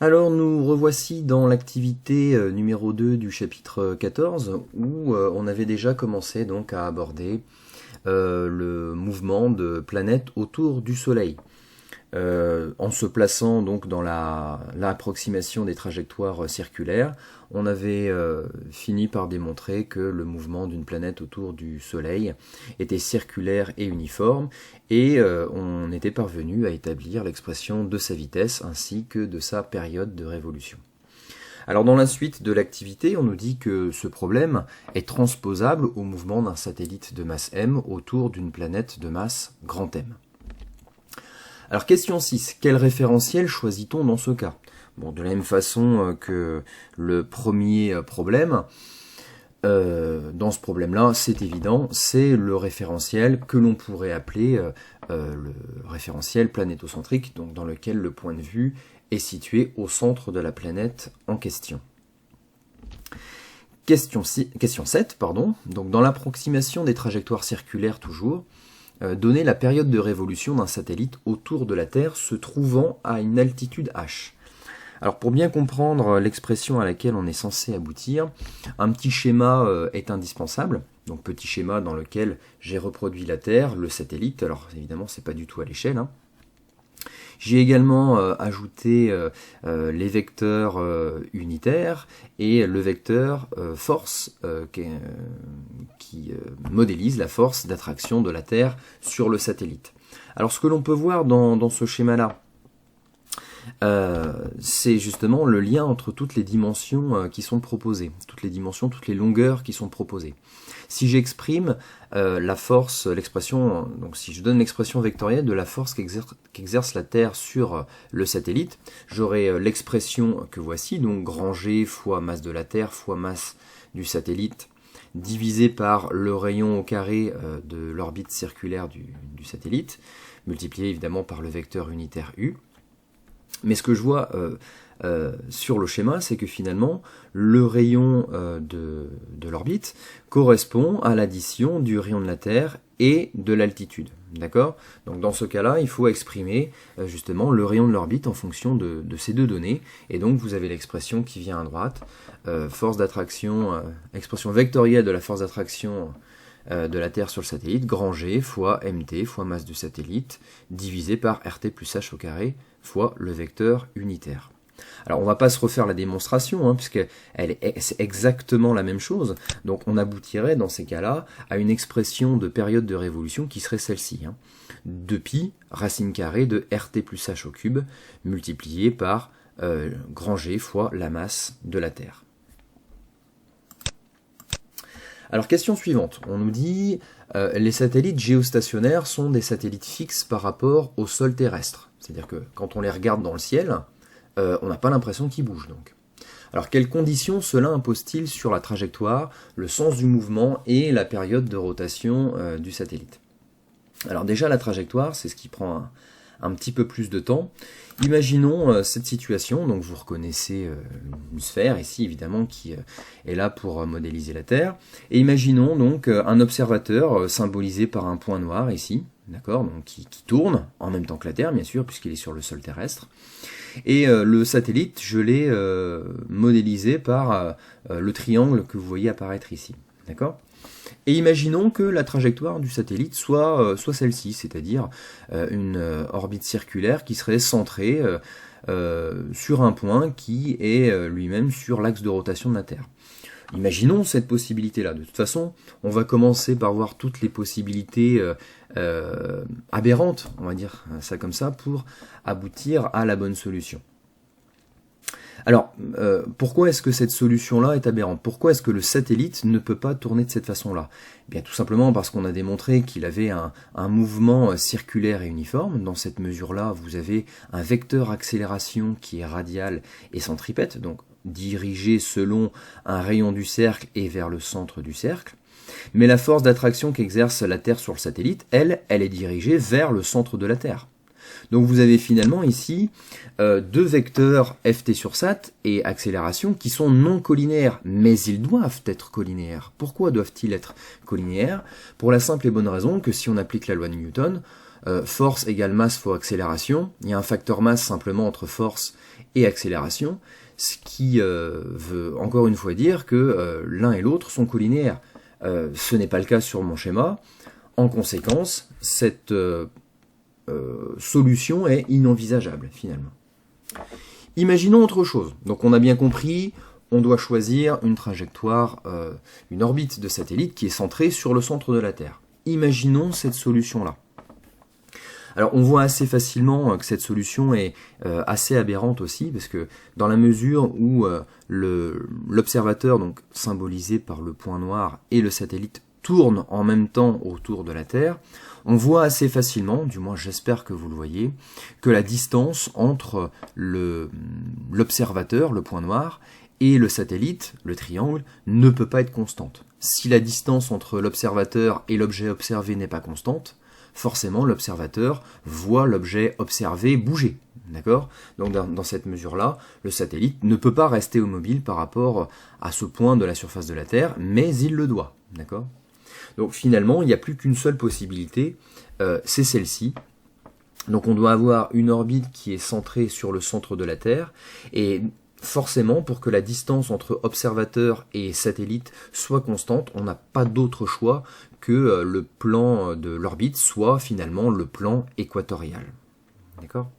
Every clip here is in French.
Alors nous revoici dans l'activité numéro 2 du chapitre 14 où on avait déjà commencé donc à aborder le mouvement de planètes autour du Soleil. En se plaçant donc dans l'approximation des trajectoires circulaires, on avait fini par démontrer que le mouvement d'une planète autour du Soleil était circulaire et uniforme, et on était parvenu à établir l'expression de sa vitesse ainsi que de sa période de révolution. Alors dans la suite de l'activité, on nous dit que ce problème est transposable au mouvement d'un satellite de masse m autour d'une planète de masse grand M. Alors question 6, quel référentiel choisit-on dans ce cas? Bon, de la même façon que le premier problème, dans ce problème-là, c'est évident, c'est le référentiel que l'on pourrait appeler le référentiel planétocentrique, donc dans lequel le point de vue est situé au centre de la planète en question. Question 7, donc dans l'approximation des trajectoires circulaires toujours, donner la période de révolution d'un satellite autour de la Terre se trouvant à une altitude h. Alors pour bien comprendre l'expression à laquelle on est censé aboutir, un petit schéma est indispensable. Donc petit schéma dans lequel j'ai reproduit la Terre, le satellite, alors évidemment c'est pas du tout à l'échelle. J'ai également ajouté les vecteurs unitaires et le vecteur force qui modélise la force d'attraction de la Terre sur le satellite. Alors ce que l'on peut voir dans ce schéma-là, c'est justement le lien entre toutes les dimensions qui sont proposées, toutes les dimensions, toutes les longueurs qui sont proposées. Si j'exprime la force, l'expression, donc si je donne l'expression vectorielle de la force qu'exerce la Terre sur le satellite, j'aurai l'expression que voici, donc grand G fois masse de la Terre fois masse du satellite, divisé par le rayon au carré de l'orbite circulaire du satellite, multiplié évidemment par le vecteur unitaire U. Mais ce que je vois sur le schéma, c'est que finalement, le rayon de l'orbite correspond à l'addition du rayon de la Terre et de l'altitude. D'accord? Donc dans ce cas-là, il faut exprimer justement le rayon de l'orbite en fonction de ces deux données. Et donc vous avez l'expression qui vient à droite, force d'attraction, expression vectorielle de la force d'attraction de la Terre sur le satellite, grand G fois mt fois masse du satellite, divisé par RT plus H au carré, fois le vecteur unitaire. Alors on ne va pas se refaire la démonstration, puisque c'est exactement la même chose, donc on aboutirait dans ces cas-là à une expression de période de révolution qui serait celle-ci, 2π racine carrée de RT plus H au cube, multiplié par grand G fois la masse de la Terre. Alors question suivante, on nous dit les satellites géostationnaires sont des satellites fixes par rapport au sol terrestre. C'est-à-dire que quand on les regarde dans le ciel, on n'a pas l'impression qu'ils bougent donc. Alors quelles conditions cela impose-t-il sur la trajectoire, le sens du mouvement et la période de rotation du satellite? Alors déjà la trajectoire, c'est ce qui prend un petit peu plus de temps. Imaginons cette situation, donc vous reconnaissez une sphère ici évidemment qui est là pour modéliser la Terre, et imaginons donc un observateur symbolisé par un point noir ici, d'accord, donc qui tourne en même temps que la Terre bien sûr puisqu'il est sur le sol terrestre, et le satellite je l'ai modélisé par le triangle que vous voyez apparaître ici, d'accord. Et imaginons que la trajectoire du satellite soit celle-ci, c'est-à-dire une orbite circulaire qui serait centrée sur un point qui est lui-même sur l'axe de rotation de la Terre. Imaginons cette possibilité-là. De toute façon, on va commencer par voir toutes les possibilités aberrantes, on va dire ça comme ça, pour aboutir à la bonne solution. Alors, pourquoi est-ce que cette solution-là est aberrante? Pourquoi est-ce que le satellite ne peut pas tourner de cette façon-là? Eh bien, tout simplement parce qu'on a démontré qu'il avait un mouvement circulaire et uniforme. Dans cette mesure-là, vous avez un vecteur accélération qui est radial et centripète, donc dirigé selon un rayon du cercle et vers le centre du cercle. Mais la force d'attraction qu'exerce la Terre sur le satellite, elle est dirigée vers le centre de la Terre. Donc vous avez finalement ici deux vecteurs ft sur sat et accélération qui sont non collinéaires, mais ils doivent être collinéaires. Pourquoi doivent-ils être collinéaires? Pour la simple et bonne raison que si on applique la loi de Newton, force égale masse fois accélération, il y a un facteur masse simplement entre force et accélération, ce qui veut encore une fois dire que l'un et l'autre sont collinéaires. Ce n'est pas le cas sur mon schéma. En conséquence, cette solution est inenvisageable finalement. Imaginons autre chose. Donc on a bien compris, on doit choisir une trajectoire, une orbite de satellite qui est centrée sur le centre de la Terre. Imaginons cette solution-là. Alors on voit assez facilement que cette solution est assez aberrante aussi, parce que dans la mesure où l'observateur, donc symbolisé par le point noir, et le satellite tournent en même temps autour de la Terre, on voit assez facilement, du moins j'espère que vous le voyez, que la distance entre l'observateur, le point noir, et le satellite, le triangle, ne peut pas être constante. Si la distance entre l'observateur et l'objet observé n'est pas constante, forcément l'observateur voit l'objet observé bouger. D'accord ? Donc dans cette mesure-là, le satellite ne peut pas rester immobile par rapport à ce point de la surface de la Terre, mais il le doit. D'accord ? Donc finalement, il n'y a plus qu'une seule possibilité, c'est celle-ci. Donc on doit avoir une orbite qui est centrée sur le centre de la Terre, et forcément, pour que la distance entre observateur et satellite soit constante, on n'a pas d'autre choix que le plan de l'orbite soit finalement le plan équatorial. D'accord ?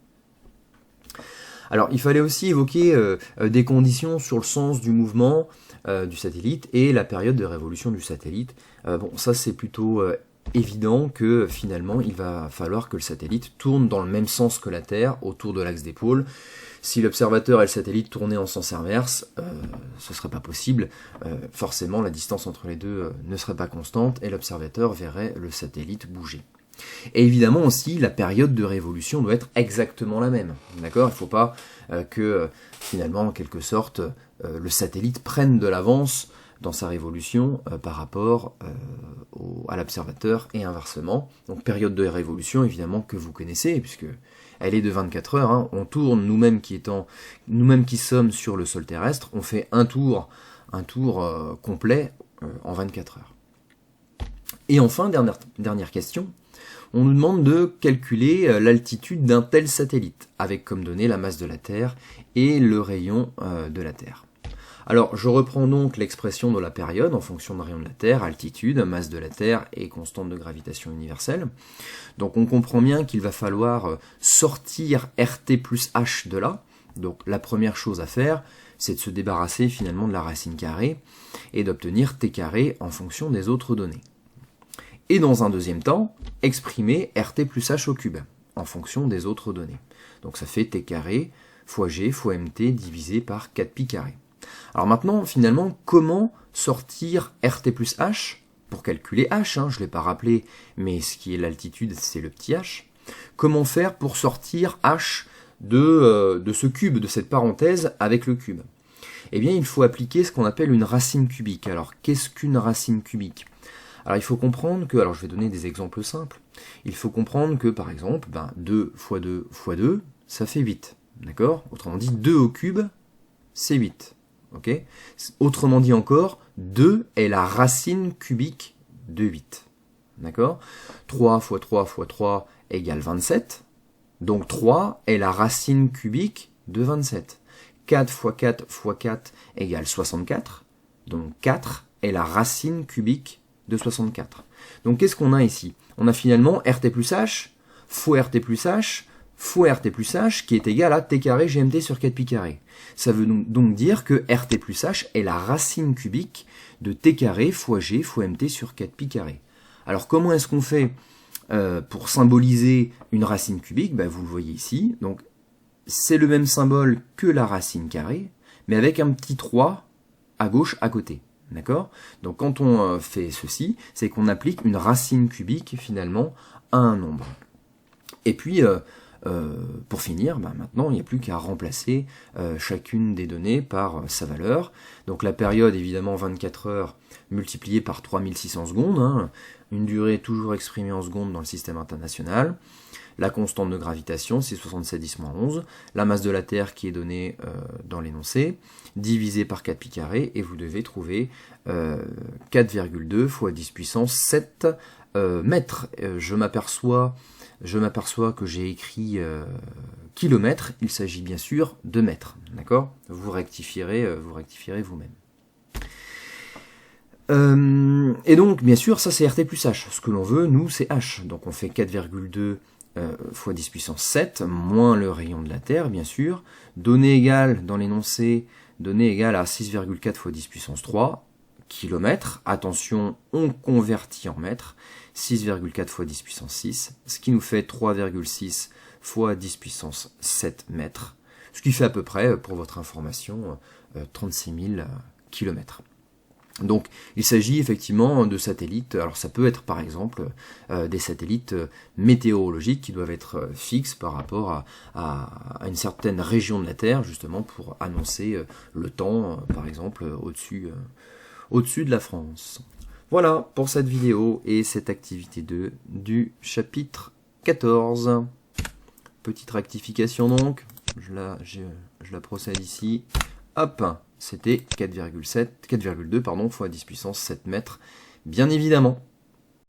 Alors, il fallait aussi évoquer des conditions sur le sens du mouvement du satellite et la période de révolution du satellite. Bon, ça c'est plutôt évident que finalement, il va falloir que le satellite tourne dans le même sens que la Terre, autour de l'axe des pôles. Si l'observateur et le satellite tournaient en sens inverse, ce serait pas possible. Forcément, la distance entre les deux ne serait pas constante et l'observateur verrait le satellite bouger. Et évidemment aussi, la période de révolution doit être exactement la même. D'accord ? Il ne faut pas que finalement, en quelque sorte, le satellite prenne de l'avance dans sa révolution par rapport à l'observateur et inversement. Donc période de révolution, évidemment, que vous connaissez, puisque elle est de 24 heures. Hein. On tourne, nous-mêmes qui sommes sur le sol terrestre, on fait un tour complet en 24 heures. Et enfin, dernière question, on nous demande de calculer l'altitude d'un tel satellite, avec comme donnée la masse de la Terre et le rayon de la Terre. Alors, je reprends donc l'expression de la période en fonction de rayon de la Terre, altitude, masse de la Terre et constante de gravitation universelle. Donc, on comprend bien qu'il va falloir sortir RT plus H de là. Donc, la première chose à faire, c'est de se débarrasser finalement de la racine carrée et d'obtenir T carré en fonction des autres données. Et dans un deuxième temps, exprimer RT plus H au cube en fonction des autres données. Donc, ça fait T carré fois G fois MT divisé par 4pi carré. Alors maintenant, finalement, comment sortir RT plus H pour calculer H, je ne l'ai pas rappelé, mais ce qui est l'altitude, c'est le petit h. Comment faire pour sortir H de ce cube, de cette parenthèse avec le cube ? Eh bien, il faut appliquer ce qu'on appelle une racine cubique. Alors, qu'est-ce qu'une racine cubique ? Alors, il faut comprendre que, alors je vais donner des exemples simples, il faut comprendre que, par exemple, 2 fois 2 fois 2, ça fait 8. D'accord ? Autrement dit, 2 au cube, c'est 8. Okay ? Autrement dit encore, 2 est la racine cubique de 8. D'accord ? 3 fois 3 fois 3 égale 27. Donc 3 est la racine cubique de 27. 4 fois 4 fois 4 égale 64. Donc 4 est la racine cubique de 64. Donc qu'est-ce qu'on a ici ? On a finalement RT plus H fois RT plus H fois RT plus H qui est égal à T carré GMT sur 4pi carré. Ça veut donc dire que RT plus H est la racine cubique de T carré fois G fois MT sur 4pi carré. Alors comment est-ce qu'on fait pour symboliser une racine cubique ? Vous le voyez ici. Donc c'est le même symbole que la racine carrée, mais avec un petit 3 à gauche à côté. D'accord ? Donc quand on fait ceci, c'est qu'on applique une racine cubique finalement à un nombre. Et puis pour finir, maintenant il n'y a plus qu'à remplacer chacune des données par sa valeur. Donc la période évidemment 24 heures multipliée par 3600 secondes, une durée toujours exprimée en secondes dans le système international. La constante de gravitation, c'est 67×10-11. La masse de la Terre qui est donnée dans l'énoncé, divisé par 4pi carré, et vous devez trouver 4,2 fois 10 puissance 7 mètres. Je m'aperçois je m'aperçois que j'ai écrit kilomètres, il s'agit bien sûr de mètres, d'accord? Vous rectifierez vous-même. Et donc, bien sûr, ça c'est RT plus H. Ce que l'on veut, nous, c'est H. Donc on fait 4,2 fois 10 puissance 7, moins le rayon de la Terre, bien sûr. Données égales, dans l'énoncé, données égales à 6,4 fois 10 puissance 3 kilomètres. Attention, on convertit en mètres. 6,4 fois 10 puissance 6, ce qui nous fait 3,6 fois 10 puissance 7 mètres. Ce qui fait à peu près, pour votre information, 36 000 kilomètres. Donc il s'agit effectivement de satellites, alors ça peut être par exemple des satellites météorologiques qui doivent être fixes par rapport à une certaine région de la Terre, justement pour annoncer le temps, par exemple au-dessus de la France. Voilà pour cette vidéo et cette activité 2 du chapitre 14. Petite rectification donc, je la procède ici, hop. C'était 4,2 fois 10 puissance 7 mètres, bien évidemment.